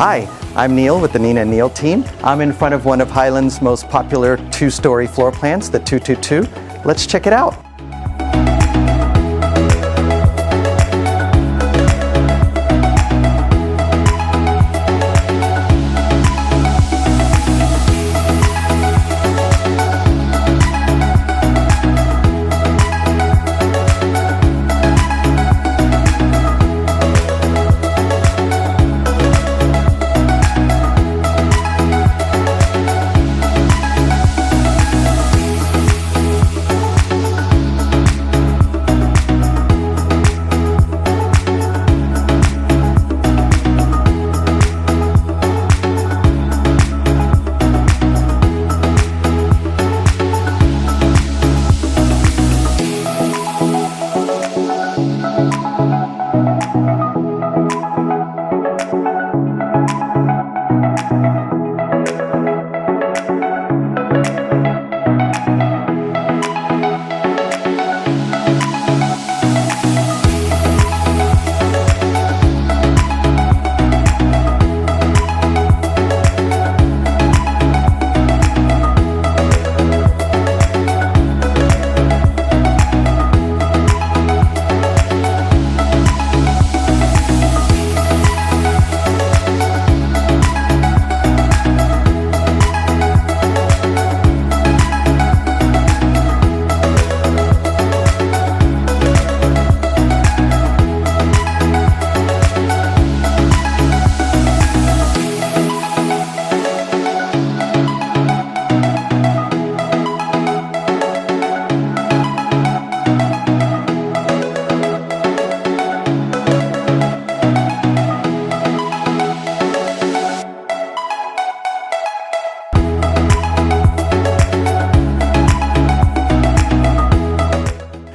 Hi, I'm Neel with the Nina and Neel Team. I'm in front of one of Highland's most popular two-story floor plans, the 222. Let's check it out.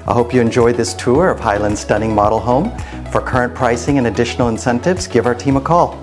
I hope you enjoyed this tour of Highland's stunning model home. For current pricing and additional incentives, give our team a call.